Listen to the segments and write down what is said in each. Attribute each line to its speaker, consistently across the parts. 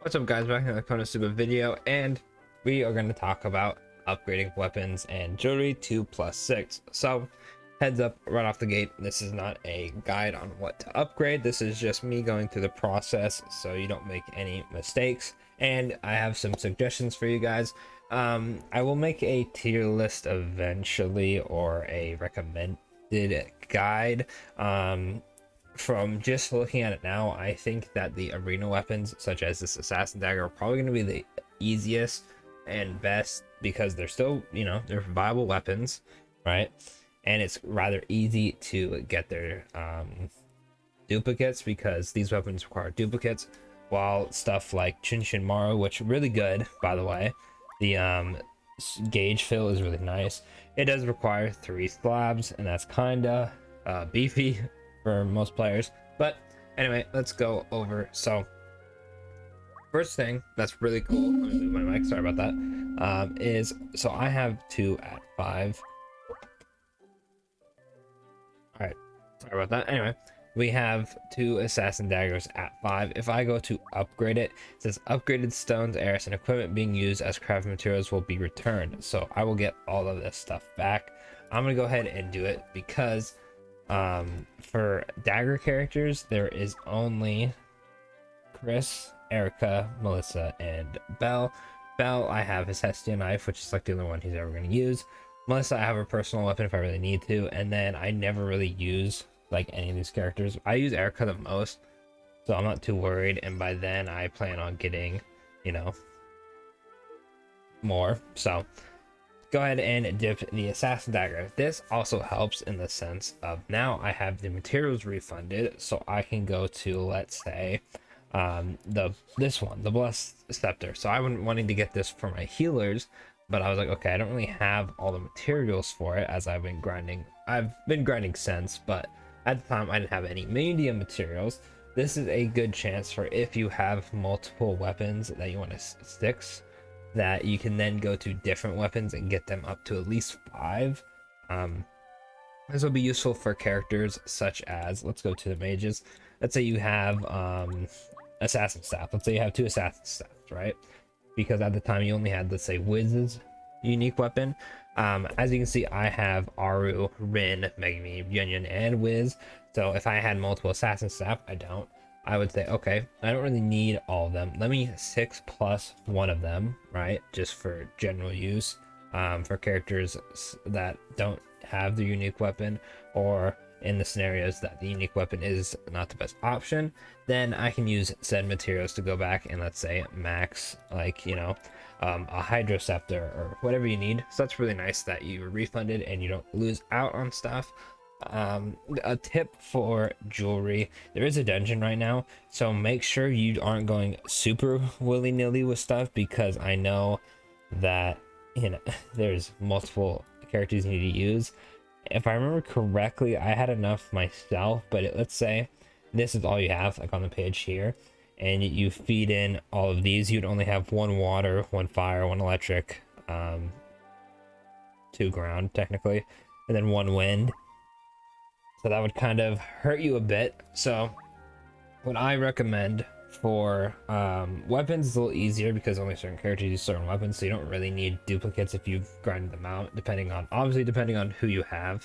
Speaker 1: What's up, guys? Back in the Konosuba video, and we are going to talk about upgrading weapons and jewelry to +6. So heads up right off the gate, this is not a guide on what to upgrade. This is just me going through the process so you don't make any mistakes, and I have some suggestions for you guys. I will make a tier list eventually, or a recommended guide. From just looking at it now, I think that the arena weapons, such as this assassin dagger, are probably going to be the easiest and best because they're still, they're viable weapons, right? And it's rather easy to get their duplicates because these weapons require duplicates, while stuff like Chinshin Maru, which really good, by the way, the gauge fill is really nice. It does require 3 slabs, and that's kinda beefy for most players. But anyway, let's go over. So first thing that's really cool, I'm gonna move my mic, sorry about that, is so I have 2 at 5. All right, sorry about that. Anyway, we have 2 assassin daggers at 5. If I go to upgrade it, it says upgraded stones, arrows, and equipment being used as crafting materials will be returned. So I will get all of this stuff back. I'm gonna go ahead and do it because for dagger characters there is only Chris, Erica, Melissa, and Belle. I have his Hestia knife, which is like the only one he's ever going to use. Melissa, I have her personal weapon if I really need to, and then I never really use like any of these characters. I use Erica the most, so I'm not too worried, and by then I plan on getting, more. So go ahead and dip the assassin dagger. This also helps in the sense of now I have the materials refunded, so I can go to, let's say, this one, the blessed scepter. So I wasn't wanting to get this for my healers, but I was like, okay, I don't really have all the materials for it, as I've been grinding since, but at the time I didn't have any medium materials. This is a good chance for if you have multiple weapons that you want to sticks, that you can then go to different weapons and get them up to at least 5. This will be useful for characters such as, let's go to the mages. Let's say you have assassin staff. Let's say you have 2 assassin staffs, right? Because at the time you only had, let's say, Wiz's unique weapon. As you can see, I have Aru, Rin, Megumi, Yunyun, and Wiz. So if I had multiple assassin staff, I would say, okay, I don't really need all of them. Let me 6 plus 1 of them, right? Just for general use, for characters that don't have the unique weapon, or in the scenarios that the unique weapon is not the best option. Then I can use said materials to go back and, let's say, max, like, a hydroceptor or whatever you need. So that's really nice that you were refunded and you don't lose out on stuff. A tip for jewelry: there is a dungeon right now, so make sure you aren't going super willy-nilly with stuff, because I know that there's multiple characters you need to use. If I remember correctly, I had enough myself, but let's say this is all you have, like on the page here, and you feed in all of these, you'd only have 1 water, 1 fire, 1 electric, 2 ground technically, and then 1 wind. So that would kind of hurt you a bit. So what I recommend for weapons is a little easier, because only certain characters use certain weapons, so you don't really need duplicates if you've grinded them out, depending on who you have.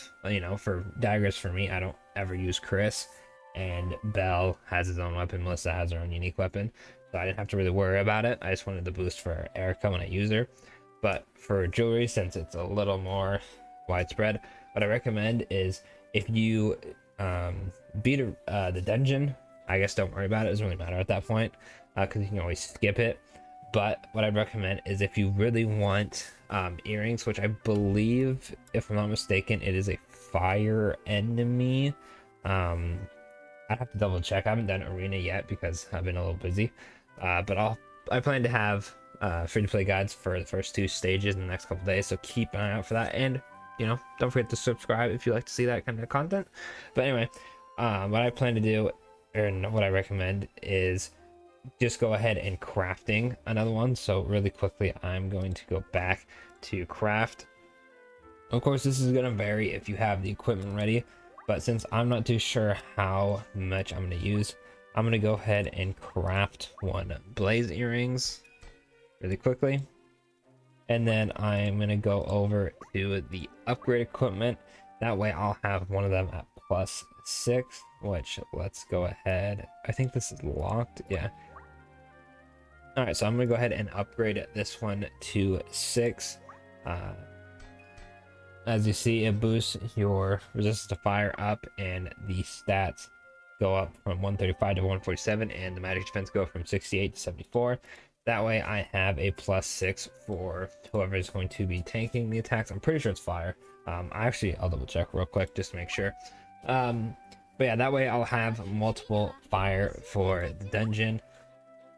Speaker 1: For daggers, for me, I don't ever use Chris, and Belle has his own weapon, Melissa has her own unique weapon, so I didn't have to really worry about it. I just wanted the boost for Erica when I use her. But for jewelry, since it's a little more widespread, what I recommend is, if you beat the dungeon, I guess don't worry about it. It doesn't really matter at that point, because you can always skip it. But what I'd recommend is, if you really want earrings, which I believe, if I'm not mistaken, it is a fire enemy. I'd have to double check. I haven't done arena yet because I've been a little busy. But I plan to have free-to-play guides for the first 2 stages in the next couple days, so keep an eye out for that. And don't forget to subscribe if you like to see that kind of content. But anyway, what I plan to do, and what I recommend, is just go ahead and crafting another one. So really quickly, I'm going to go back to craft. Of course, this is going to vary if you have the equipment ready, but since I'm not too sure how much I'm going to use, I'm gonna go ahead and craft one blaze earrings really quickly. And then I'm gonna go over to the upgrade equipment. That way I'll have one of them at +6, which let's go ahead. I think this is locked. Yeah. All right, so I'm gonna go ahead and upgrade this one to 6. As you see, it boosts your resistance to fire up, and the stats go up from 135 to 147, and the magic defense go from 68 to 74. That way I have a +6 for whoever is going to be tanking the attacks. I'm pretty sure it's fire. I'll double check real quick just to make sure. But yeah, that way I'll have multiple fire for the dungeon.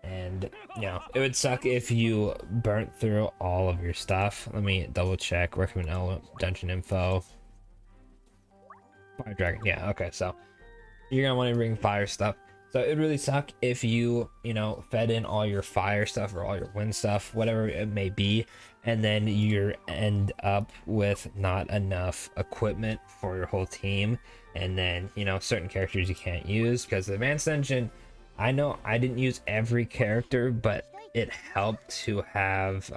Speaker 1: And you know, it would suck if you burnt through all of your stuff. Let me double check. Recommend element dungeon info. Fire dragon. Yeah, okay, so you're gonna want to bring fire stuff. So it really suck if you fed in all your fire stuff or all your wind stuff, whatever it may be, and then you end up with not enough equipment for your whole team, and then certain characters you can't use because the advanced dungeon. I know I didn't use every character, but it helped to have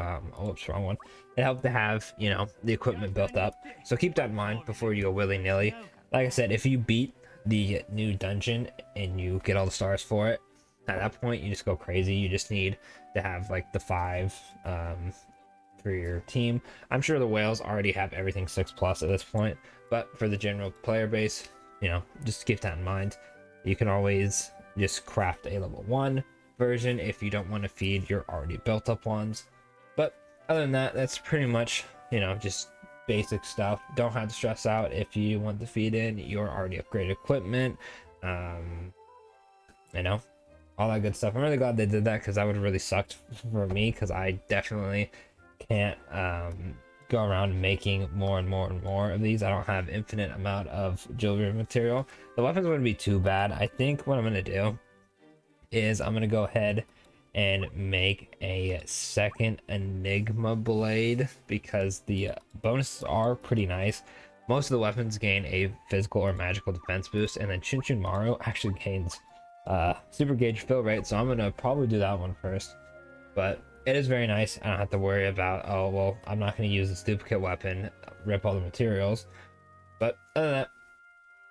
Speaker 1: oops, wrong one. It helped to have the equipment built up. So keep that in mind before you go willy-nilly. Like I said, if you beat the new dungeon and you get all the stars for it, at that point you just go crazy. You just need to have like the 5 for your team. I'm sure the whales already have everything 6+ at this point, but for the general player base, just keep that in mind. You can always just craft a level 1 version if you don't want to feed your already built up ones. But other than that, that's pretty much just basic stuff. Don't have to stress out if you want to feed in your already upgraded equipment, all that good stuff. I'm really glad they did that because that would have really sucked for me, because I definitely can't go around making more and more and more of these. I don't have infinite amount of jewelry material. The weapons wouldn't be too bad. I think what I'm gonna do is I'm gonna go ahead and make a second Enigma blade because the bonuses are pretty nice. Most of the weapons gain a physical or magical defense boost, and then Chinchin Maru actually gains super gauge fill rate, so I'm gonna probably do that one first. But it is very nice. I don't have to worry about, oh well, I'm not going to use this duplicate weapon, rip all the materials. But other than that,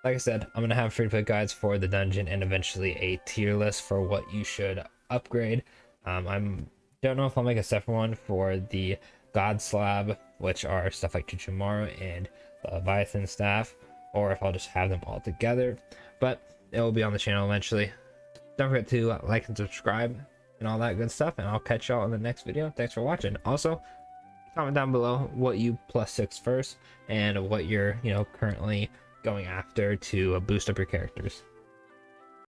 Speaker 1: like I said, I'm going to have free to play guides for the dungeon and eventually a tier list for what you should upgrade. I don't know if I'll make a separate one for the God Slab, which are stuff like Chichimaru and the Leviathan staff, or if I'll just have them all together. But it will be on the channel eventually. Don't forget to like and subscribe and all that good stuff, and I'll catch y'all in the next video. Thanks for watching. Also, comment down below what you +6 first and what you're currently going after to boost up your characters.